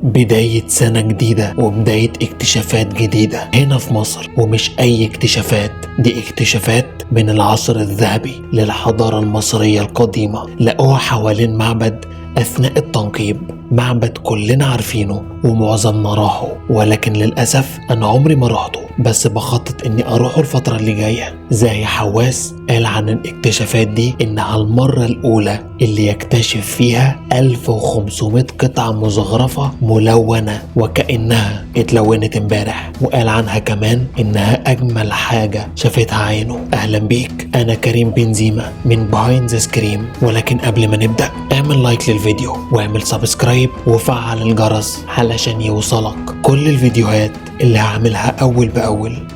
بداية سنة جديدة وبداية اكتشافات جديدة هنا في مصر، ومش أي اكتشافات، دي اكتشافات من العصر الذهبي للحضارة المصرية القديمة. لقوها حوالين معبد أثناء التنقيب، معبد كلنا عارفينه ومعظمنا راحه، ولكن للأسف أنا عمري ما رحته، بس بخطط إني أروحه الفترة اللي جاية. زاهي حواس قال عن الاكتشافات دي إنها المرة الأولى اللي يكتشف فيها 1500 قطعة مزخرفة ملونة وكأنها اتلونت امبارح، وقال عنها كمان إنها أجمل حاجة شافتها عينه. أهلا بيك، أنا كريم بنزيما من بيهايند ذا سكريم. ولكن قبل ما نبدأ اعمل لايك للفيديو واعمل سبسكرايب وفعل الجرس علشان يوصلك كل الفيديوهات اللي هعملها أول بأول.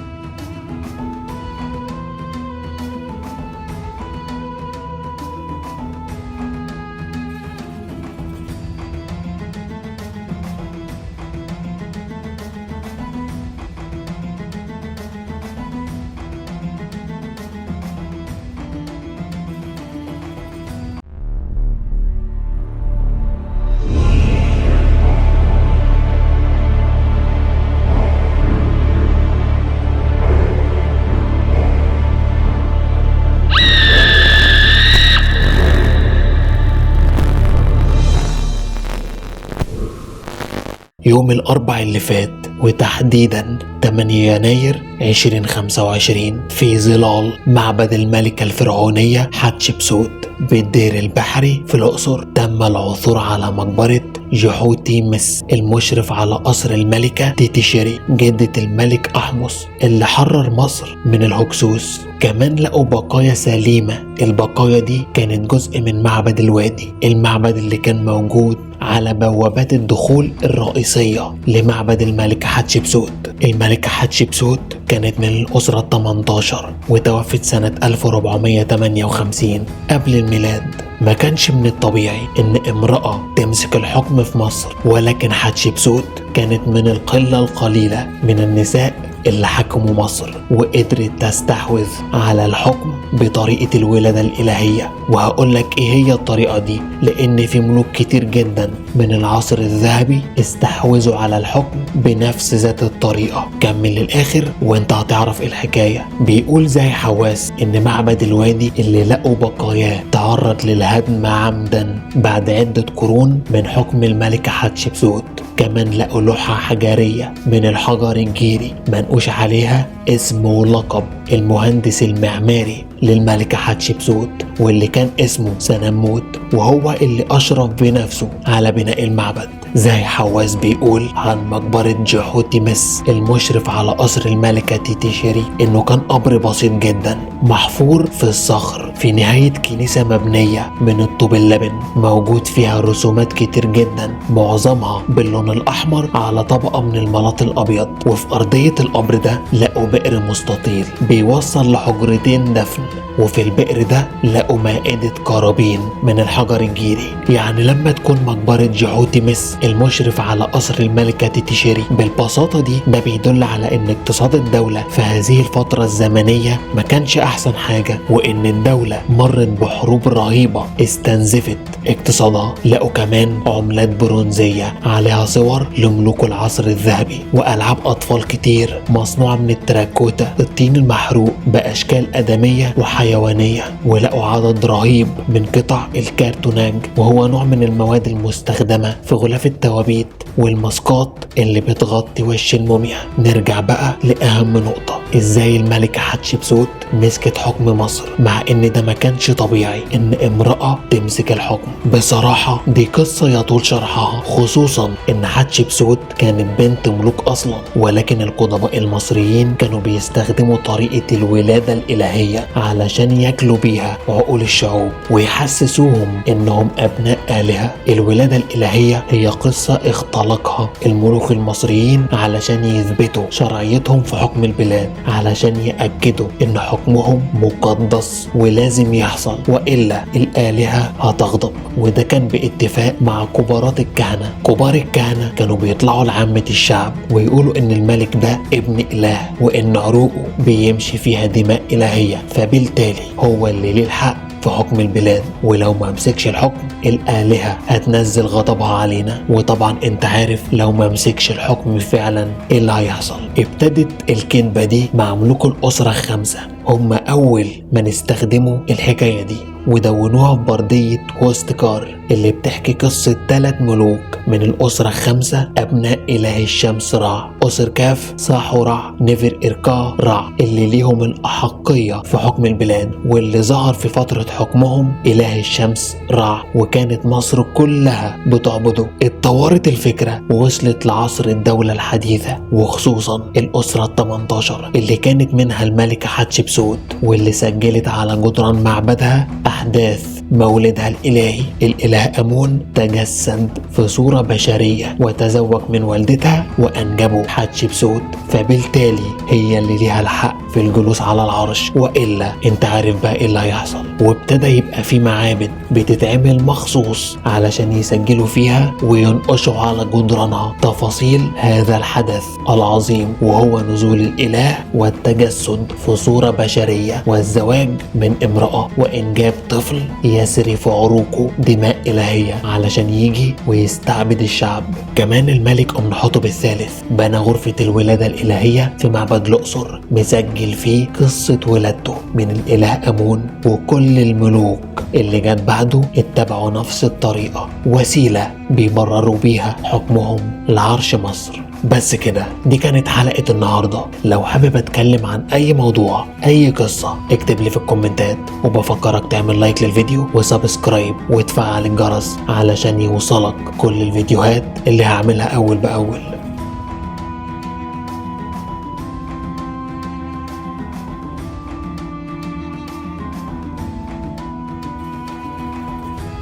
يوم الأربع اللي فات، وتحديدا 8 يناير 2025، في ظلال معبد الملكة الفرعونية حتشبسوت بالدير البحري في الأقصر، تم العثور على مقبرة جحوتيمس المشرف على قصر الملكة تيتيشيري جدة الملك أحمس اللي حرر مصر من الهكسوس. كمان لقوا بقايا سليمة، البقايا دي كانت جزء من معبد الوادي، المعبد اللي كان موجود على بوابات الدخول الرئيسية لمعبد الملكة حتشبسوت. الملكة حتشبسوت كانت من الأسرة 18 وتوفت سنة 1458 قبل الميلاد. ما كانش من الطبيعي ان امرأة تمسك الحكم في مصر، ولكن حتشبسوت كانت من القلة القليلة من النساء اللي حكموا مصر وقدرت تستحوذ على الحكم بطريقة الولادة الإلهية. وهقولك ايه هي الطريقة دي، لان في ملوك كتير جدا من العصر الذهبي استحوذوا على الحكم بنفس ذات الطريقة. كمل للآخر وانت هتعرف الحكاية. بيقول زاهي حواس ان معبد الوادي اللي لقوا بقاياه تعرض للهدم عمدا بعد عدة قرون من حكم الملكة حتشبسوت. كمان لقوا لوحة حجرية من الحجر الجيري منقوش عليها اسم ولقب المهندس المعماري للملكة حتشبسوت، واللي كان اسمه سنموت، وهو اللي أشرف بنفسه على بناء المعبد. زاهي حواس بيقول عن مقبرة جحوتيمس المشرف على قصر الملكة تيتيشيري إنه كان قبر بسيط جدا محفور في الصخر في نهاية كنيسة مبنية من الطوب اللبن، موجود فيها رسومات كتير جدا معظمها باللون الأحمر على طبقة من الملاط الأبيض. وفي أرضية القبر ده لقوا بئر مستطيل بيوصل لحجرتين دفن، وفي البئر ده لقوا مائدة قرابين من الحجر الجيري. يعني لما تكون مقبرة جحوتيمس المشرف على قصر الملكة تيتيشيري بالبساطة دي، ده بيدل على ان اقتصاد الدولة في هذه الفترة الزمنية ما كانش احسن حاجة، وان الدولة مرت بحروب رهيبة استنزفت اقتصادها. لقوا كمان عملات برونزية عليها صور لملوك العصر الذهبي، والعاب اطفال كتير مصنوعة من التراكوتا الطين المحروق باشكال ادمية وحيوانية. ولقوا عدد رهيب من قطع الكرتوناج، وهو نوع من المواد المستخدمة في غلاف التوابيت والماسكات اللي بتغطي وش الموميا. نرجع بقى لأهم نقطة، ازاي الملكة حتشبسوت مسكت حكم مصر، مع ان ده ما كانش طبيعي ان امرأة تمسك الحكم. بصراحة دي قصة يطول شرحها، خصوصا ان حتشبسوت كانت بنت ملوك اصلا، ولكن القدماء المصريين كانوا بيستخدموا طريقة الولادة الإلهية علشان ياكلوا بيها عقول الشعوب ويحسسوهم انهم ابناء آلهة. الولادة الإلهية هي قصة اختلقها الملوك المصريين علشان يثبتوا شرعيتهم في حكم البلاد، علشان يأكدوا ان حكمهم مقدس ولازم يحصل، وإلا الآلهة هتغضب. وده كان باتفاق مع كبارات الكهنة. كبار الكهنة كانوا بيطلعوا لعامة الشعب ويقولوا ان الملك ده ابن إله، وان عروقه بيمشي فيها دماء إلهية، فبالتالي هو اللي ليه الحق في حكم البلاد، ولو ما مسكش الحكم الآلهة هتنزل غضبها علينا. وطبعا انت عارف لو ما مسكش الحكم فعلا ايه اللي هيحصل. ابتدت الكذبة دي مع ملوك الأسرة الخمسة، هم أول من استخدموا الحكاية دي ودونوها في بردية هوستكار اللي بتحكي قصة 3 ملوك من الأسرة الخمسة أبناء إله الشمس رع، أسر كاف صاحو رع نفر إركا رع، اللي ليهم الأحقية في حكم البلاد، واللي ظهر في فترة حكمهم إله الشمس رع، وكانت مصر كلها بتعبده. اتطورت الفكرة ووصلت لعصر الدولة الحديثة، وخصوصا الأسرة ال18 اللي كانت منها الملكة حتشبسوت، واللي سجلت على جدران معبدها أحداث مولدها الإلهي. الإله أمون تجسد في صورة بشرية وتزوج من والدتها وأنجبه حتشبسوت، فبالتالي هي اللي ليها الحق في الجلوس على العرش، وإلا انت عارف بقى ايه اللي هيحصل. وابتدى يبقى في معابد بتتعمل مخصوص علشان يسجلوا فيها وينقشوا على جدرانها تفاصيل هذا الحدث العظيم، وهو نزول الإله والتجسد في صورة بشرية والزواج من امرأة وإنجاب طفل يسري في عروقه دماء إلهية علشان يجي ويستعبد الشعب. كمان الملك أمنحتب الثالث بنى غرفة الولادة الإلهية في معبد الأقصر، مسجل فيه قصة ولادته من الإله أمون، وكل الملوك اللي جت بعده اتبعوا نفس الطريقة، وسيلة بيبرروا بيها حكمهم لعرش مصر. بس كده، دي كانت حلقة النهاردة. لو حابب اتكلم عن اي موضوع اي قصة اكتب لي في الكومنتات، وبفكرك تعمل لايك للفيديو وسبسكرايب وتفعل الجرس علشان يوصلك كل الفيديوهات اللي هعملها اول باول.